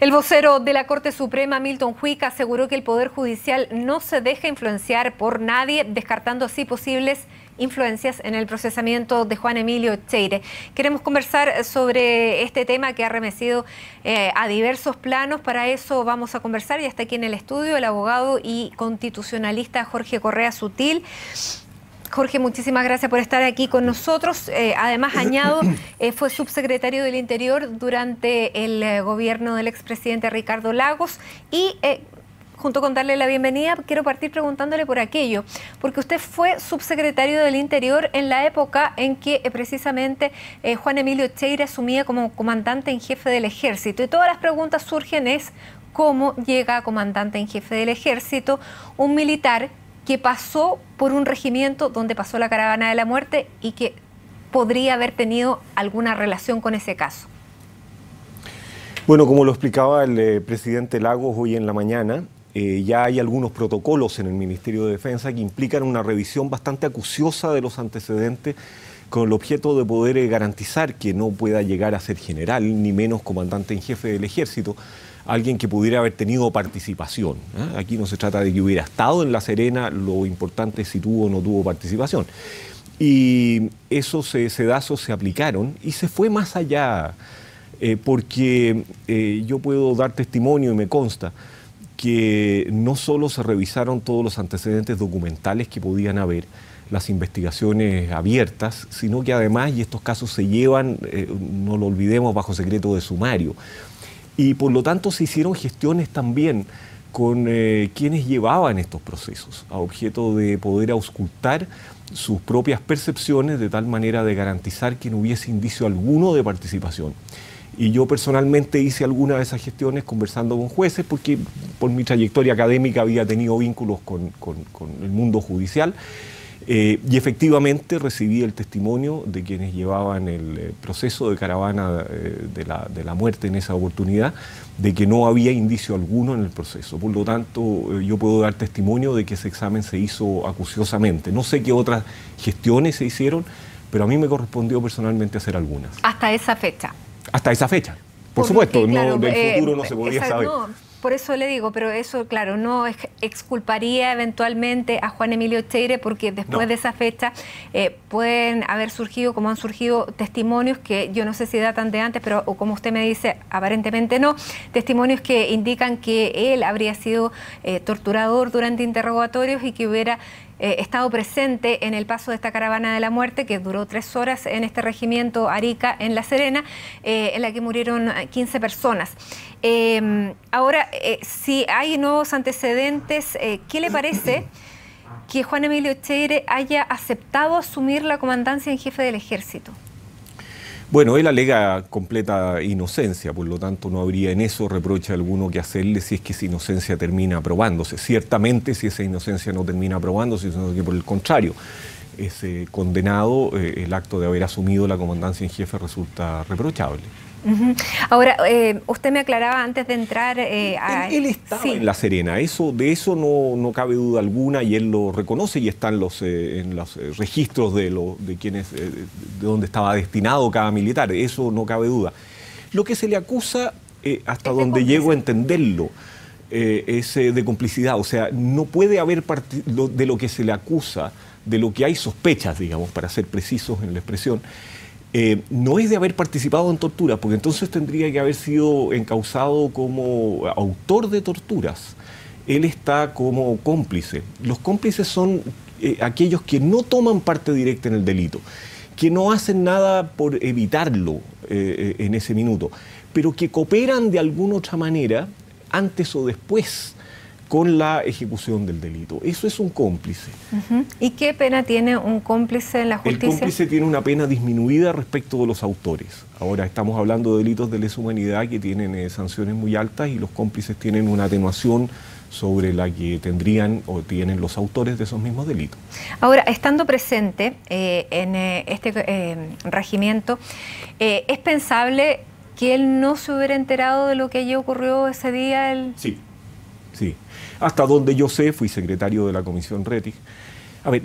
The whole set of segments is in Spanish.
El vocero de la Corte Suprema, Milton Huica, aseguró que el Poder Judicial no se deja influenciar por nadie, descartando así posibles influencias en el procesamiento de Juan Emilio Cheire. Queremos conversar sobre este tema que ha arremetido a diversos planos. Para eso vamos a conversar, y está aquí en el estudio el abogado y constitucionalista Jorge Correa Sutil. Jorge, muchísimas gracias por estar aquí con nosotros. Además, añado, fue subsecretario del Interior durante el gobierno del expresidente Ricardo Lagos y junto con darle la bienvenida, quiero partir preguntándole por aquello, porque usted fue subsecretario del Interior en la época en que precisamente Juan Emilio Cheire asumía como comandante en jefe del Ejército. Y todas las preguntas surgen es cómo llega a comandante en jefe del Ejército un militar que pasó por un regimiento donde pasó la caravana de la muerte y que podría haber tenido alguna relación con ese caso. Bueno, como lo explicaba el presidente Lagos hoy en la mañana, ya hay algunos protocolos en el Ministerio de Defensa que implican una revisión bastante acuciosa de los antecedentes con el objeto de poder garantizar que no pueda llegar a ser general, ni menos comandante en jefe del Ejército, alguien que pudiera haber tenido participación. Aquí no se trata de que hubiera estado en La Serena, lo importante es si tuvo o no tuvo participación. Y esos sedazos se aplicaron y se fue más allá, porque yo puedo dar testimonio y me consta que no solo se revisaron todos los antecedentes documentales que podían haber, las investigaciones abiertas, sino que además, y estos casos se llevan, no lo olvidemos, bajo secreto de sumario. Y por lo tanto se hicieron gestiones también con quienes llevaban estos procesos, a objeto de poder auscultar sus propias percepciones de tal manera de garantizar que no hubiese indicio alguno de participación. Y yo personalmente hice algunas de esas gestiones conversando con jueces, porque por mi trayectoria académica había tenido vínculos con el mundo judicial. Y efectivamente recibí el testimonio de quienes llevaban el proceso de caravana de la muerte en esa oportunidad, de que no había indicio alguno en el proceso. Por lo tanto, yo puedo dar testimonio de que ese examen se hizo acuciosamente. No sé qué otras gestiones se hicieron, pero a mí me correspondió personalmente hacer algunas. ¿Hasta esa fecha? Hasta esa fecha. Por supuesto, claro, no, del futuro no se podía saber. No, por eso le digo, pero eso, claro, no exculparía eventualmente a Juan Emilio Cheire, porque después de esa fecha pueden haber surgido, como han surgido testimonios que yo no sé si datan de antes, pero como usted me dice, aparentemente no, testimonios que indican que él habría sido torturador durante interrogatorios y que hubiera estado presente en el paso de esta caravana de la muerte, que duró 3 horas en este regimiento Arica, en La Serena, en la que murieron 15 personas. Ahora, si hay nuevos antecedentes, ¿qué le parece que Juan Emilio Cheire haya aceptado asumir la comandancia en jefe del Ejército? Bueno, él alega completa inocencia, por lo tanto no habría en eso reproche alguno que hacerle si es que esa inocencia termina aprobándose. Ciertamente, si esa inocencia no termina aprobándose, sino que por el contrario es condenado, el acto de haber asumido la comandancia en jefe resulta reprochable. Ahora, usted me aclaraba antes de entrar... Él estaba en La Serena, de eso no cabe duda alguna, y él lo reconoce, y está en los registros de donde estaba destinado cada militar, eso no cabe duda. Lo que se le acusa, hasta donde llego a entenderlo, es de complicidad. O sea, no puede haber de lo que se le acusa, de lo que hay sospechas, digamos, para ser precisos en la expresión, no es de haber participado en tortura, porque entonces tendría que haber sido encausado como autor de torturas. Él está como cómplice. Los cómplices son aquellos que no toman parte directa en el delito, que no hacen nada por evitarlo en ese minuto, pero que cooperan de alguna otra manera antes o después con la ejecución del delito. Eso es un cómplice. ¿Y qué pena tiene un cómplice en la justicia? El cómplice tiene una pena disminuida respecto de los autores. Ahora estamos hablando de delitos de lesa humanidad que tienen sanciones muy altas, y los cómplices tienen una atenuación sobre la que tendrían o tienen los autores de esos mismos delitos. Ahora, estando presente en este regimiento, ¿es pensable que él no se hubiera enterado de lo que allí ocurrió ese día? Sí. Hasta donde yo sé, fui secretario de la Comisión Rettig, A ver,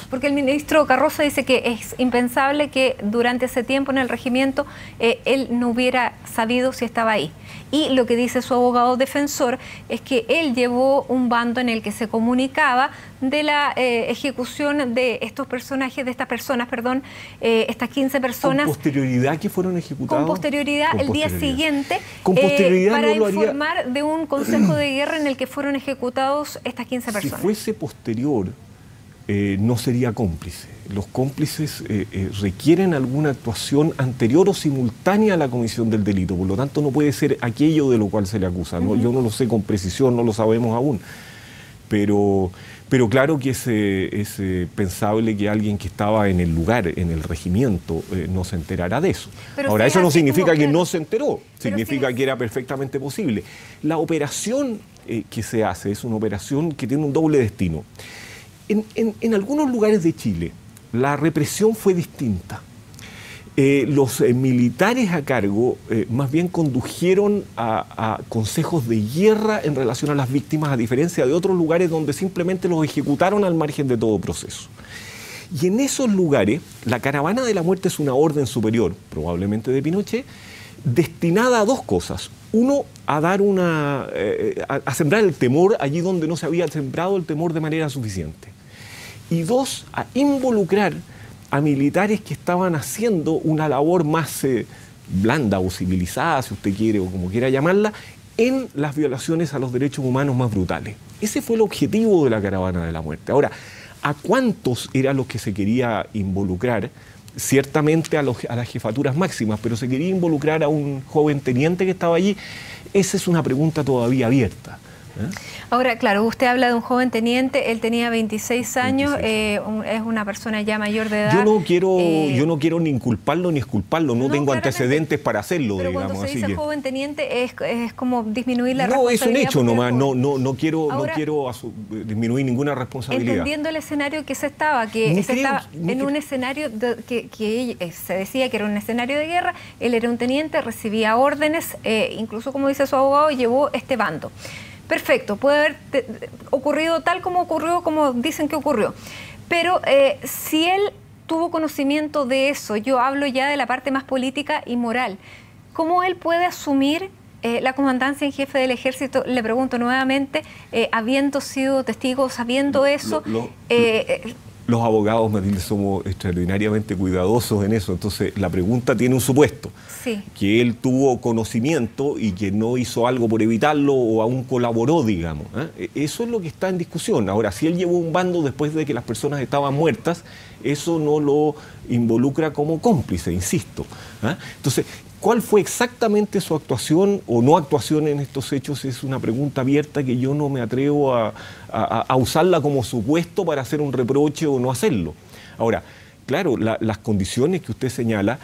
Porque el ministro Carroza dice que es impensable que durante ese tiempo en el regimiento él no hubiera sabido si estaba ahí. Y lo que dice su abogado defensor es que él llevó un bando en el que se comunicaba de la ejecución de estos personajes, de estas personas, perdón, estas 15 personas. ¿Con posterioridad que fueron ejecutados? Con posterioridad, el día siguiente, con posterioridad para no informar de un consejo de guerra en el que fueron ejecutados estas 15 personas. Si fuese posterior, no sería cómplice. Los cómplices requieren alguna actuación anterior o simultánea a la comisión del delito, por lo tanto no puede ser aquello de lo cual se le acusa. ¿No? Yo no lo sé con precisión, no lo sabemos aún, pero claro que es pensable que alguien que estaba en el lugar, en el regimiento, no se enterara de eso. Pero ahora, si eso no significa que claro, no se enteró, significa sí, que era perfectamente posible. La operación que se hace es una operación que tiene un doble destino. En algunos lugares de Chile, la represión fue distinta. Los militares a cargo más bien condujeron a consejos de guerra en relación a las víctimas, a diferencia de otros lugares donde simplemente los ejecutaron al margen de todo proceso. Y en esos lugares, la caravana de la muerte es una orden superior, probablemente de Pinochet, destinada a dos cosas. Uno, a dar a sembrar el temor allí donde no se había sembrado el temor de manera suficiente. Y dos, a involucrar a militares que estaban haciendo una labor más blanda o civilizada, si usted quiere, o como quiera llamarla, en las violaciones a los derechos humanos más brutales. Ese fue el objetivo de la caravana de la muerte. Ahora, ¿a cuántos eran los que se quería involucrar? Ciertamente a las jefaturas máximas, pero se quería involucrar a un joven teniente que estaba allí. Esa es una pregunta todavía abierta. Ahora, claro, usted habla de un joven teniente, él tenía 26 años, es una persona ya mayor de edad. Yo no quiero ni inculparlo ni exculparlo, no tengo antecedentes para hacerlo, pero digamos. Cuando se así dice joven teniente es como disminuir la responsabilidad. No, es un hecho nomás, no quiero disminuir ninguna responsabilidad. Entendiendo el escenario que se estaba, en un escenario que se decía que era un escenario de guerra, él era un teniente, recibía órdenes, incluso como dice su abogado, llevó este bando. Perfecto, puede haber ocurrido tal como ocurrió, como dicen que ocurrió. Pero si él tuvo conocimiento de eso, yo hablo ya de la parte más política y moral, ¿cómo él puede asumir la comandancia en jefe del ejército? Le pregunto nuevamente, habiendo sido testigo, sabiendo eso... Los abogados, Matilde, somos extraordinariamente cuidadosos en eso. Entonces, la pregunta tiene un supuesto. Sí. Que él tuvo conocimiento y que no hizo algo por evitarlo o aún colaboró, digamos. Eso es lo que está en discusión. Ahora, si él llevó un bando después de que las personas estaban muertas, eso no lo involucra como cómplice, insisto. Entonces, ¿cuál fue exactamente su actuación o no actuación en estos hechos? Es una pregunta abierta que yo no me atrevo a usarla como supuesto para hacer un reproche o no hacerlo. Ahora, claro, las condiciones que usted señala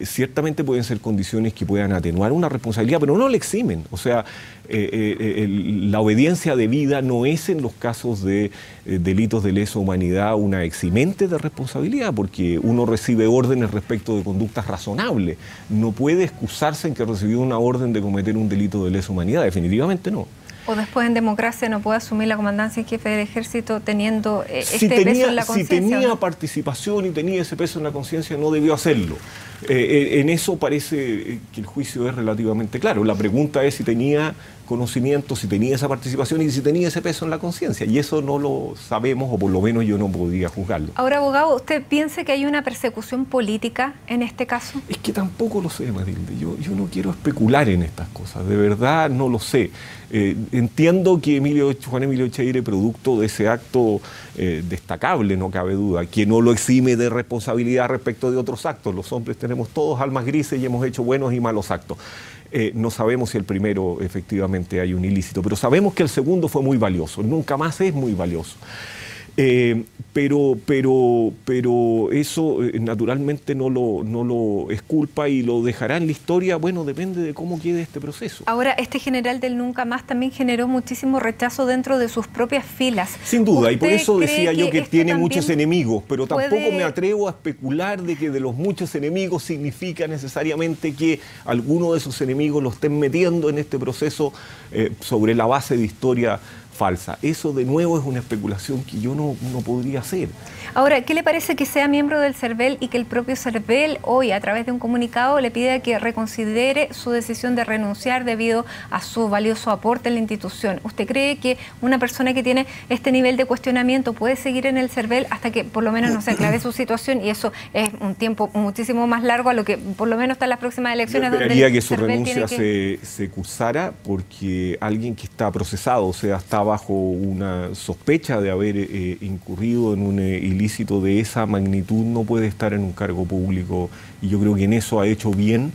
ciertamente pueden ser condiciones que puedan atenuar una responsabilidad, pero no le eximen. O sea, la obediencia debida no es en los casos de delitos de lesa humanidad una eximente de responsabilidad, porque uno recibe órdenes respecto de conductas razonables. No puede excusarse en que recibió una orden de cometer un delito de lesa humanidad, definitivamente no. O después en democracia no puede asumir la comancia en jefe del ejército teniendo peso en la conciencia. Si tenía participación y tenía ese peso en la conciencia, no debió hacerlo. En eso parece que el juicio es relativamente claro. La pregunta es si tenía conocimiento, si tenía esa participación y si tenía ese peso en la conciencia. Y eso no lo sabemos, o por lo menos yo no podía juzgarlo. Ahora, abogado, ¿usted piensa que hay una persecución política en este caso? Es que tampoco lo sé, Matilde. Yo no quiero especular en estas cosas. De verdad no lo sé. Entiendo que Juan Emilio Echeire, producto de ese acto destacable, no cabe duda, que no lo exime de responsabilidad respecto de otros actos. Los hombres tenemos todos almas grises y hemos hecho buenos y malos actos. No sabemos si el primero efectivamente hay un ilícito, pero sabemos que el segundo fue muy valioso, nunca más es muy valioso. Pero eso naturalmente no lo exculpa y lo dejará en la historia. Bueno, depende de cómo quede este proceso. Ahora, este general del nunca más también generó muchísimo rechazo dentro de sus propias filas. Sin duda, y por eso decía yo que tiene muchos enemigos, pero tampoco me atrevo a especular de que de los muchos enemigos significa necesariamente que alguno de esos enemigos lo estén metiendo en este proceso sobre la base de historia falsa. Eso de nuevo es una especulación que yo no podría hacer. Ahora, ¿qué le parece que sea miembro del CERVEL y que el propio CERVEL hoy, a través de un comunicado, le pida que reconsidere su decisión de renunciar debido a su valioso aporte en la institución? ¿Usted cree que una persona que tiene este nivel de cuestionamiento puede seguir en el CERVEL hasta que por lo menos no se aclare su situación? Y eso es un tiempo muchísimo más largo a lo que por lo menos está en las próximas elecciones. Yo esperaría que su renuncia se cursara porque alguien que está procesado, o sea, está bajo una sospecha de haber incurrido en un ilícito de esa magnitud, no puede estar en un cargo público, y yo creo que en eso ha hecho bien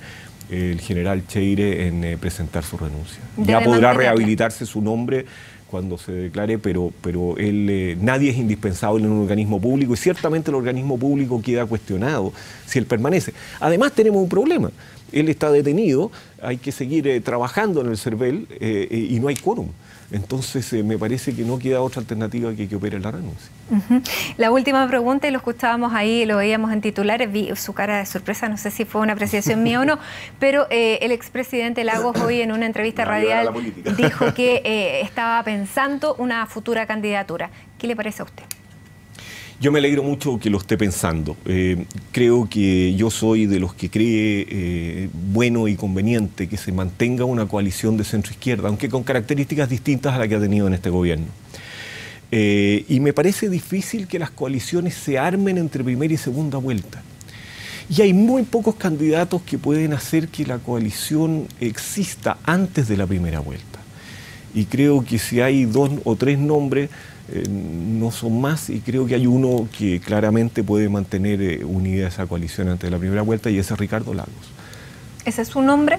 el general Cheire en presentar su renuncia. Ya podrá rehabilitarse su nombre cuando se declare, pero él, nadie es indispensable en un organismo público, y ciertamente el organismo público queda cuestionado si él permanece. Además tenemos un problema, él está detenido, hay que seguir trabajando en el CERVEL y no hay quórum. Entonces me parece que no queda otra alternativa que opere la renuncia. La última pregunta, y lo escuchábamos ahí, lo veíamos en titulares, vi su cara de sorpresa, no sé si fue una apreciación mía o no, pero el expresidente Lagos hoy en una entrevista radial dijo que estaba pensando una futura candidatura. ¿Qué le parece a usted? Yo me alegro mucho que lo esté pensando. Creo que yo soy de los que cree bueno y conveniente que se mantenga una coalición de centro-izquierda, aunque con características distintas a las que ha tenido en este gobierno. Y me parece difícil que las coaliciones se armen entre primera y segunda vuelta. Y hay muy pocos candidatos que pueden hacer que la coalición exista antes de la primera vuelta. Y creo que si hay 2 o 3 nombres, no son más, y creo que hay uno que claramente puede mantener unida esa coalición antes de la primera vuelta, y ese es Ricardo Lagos. ¿Ese es su nombre?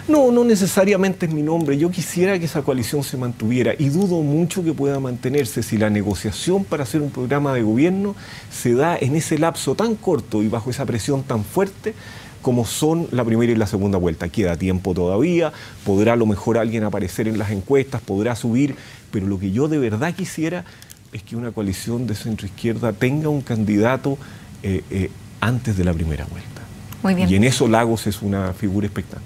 No, no necesariamente es mi nombre. Yo quisiera que esa coalición se mantuviera, y dudo mucho que pueda mantenerse si la negociación para hacer un programa de gobierno se da en ese lapso tan corto y bajo esa presión tan fuerte como son la primera y la segunda vuelta. Queda tiempo todavía, podrá a lo mejor alguien aparecer en las encuestas, podrá subir, pero lo que yo de verdad quisiera es que una coalición de centro-izquierda tenga un candidato antes de la primera vuelta. Muy bien. Y en eso Lagos es una figura expectante.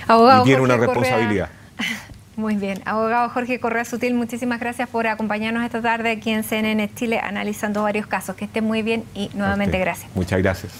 Abogado y tiene Jorge una responsabilidad. Correa. Muy bien. Abogado Jorge Correa Sutil, muchísimas gracias por acompañarnos esta tarde aquí en CNN Chile analizando varios casos. Que estén muy bien y nuevamente gracias. Muchas gracias.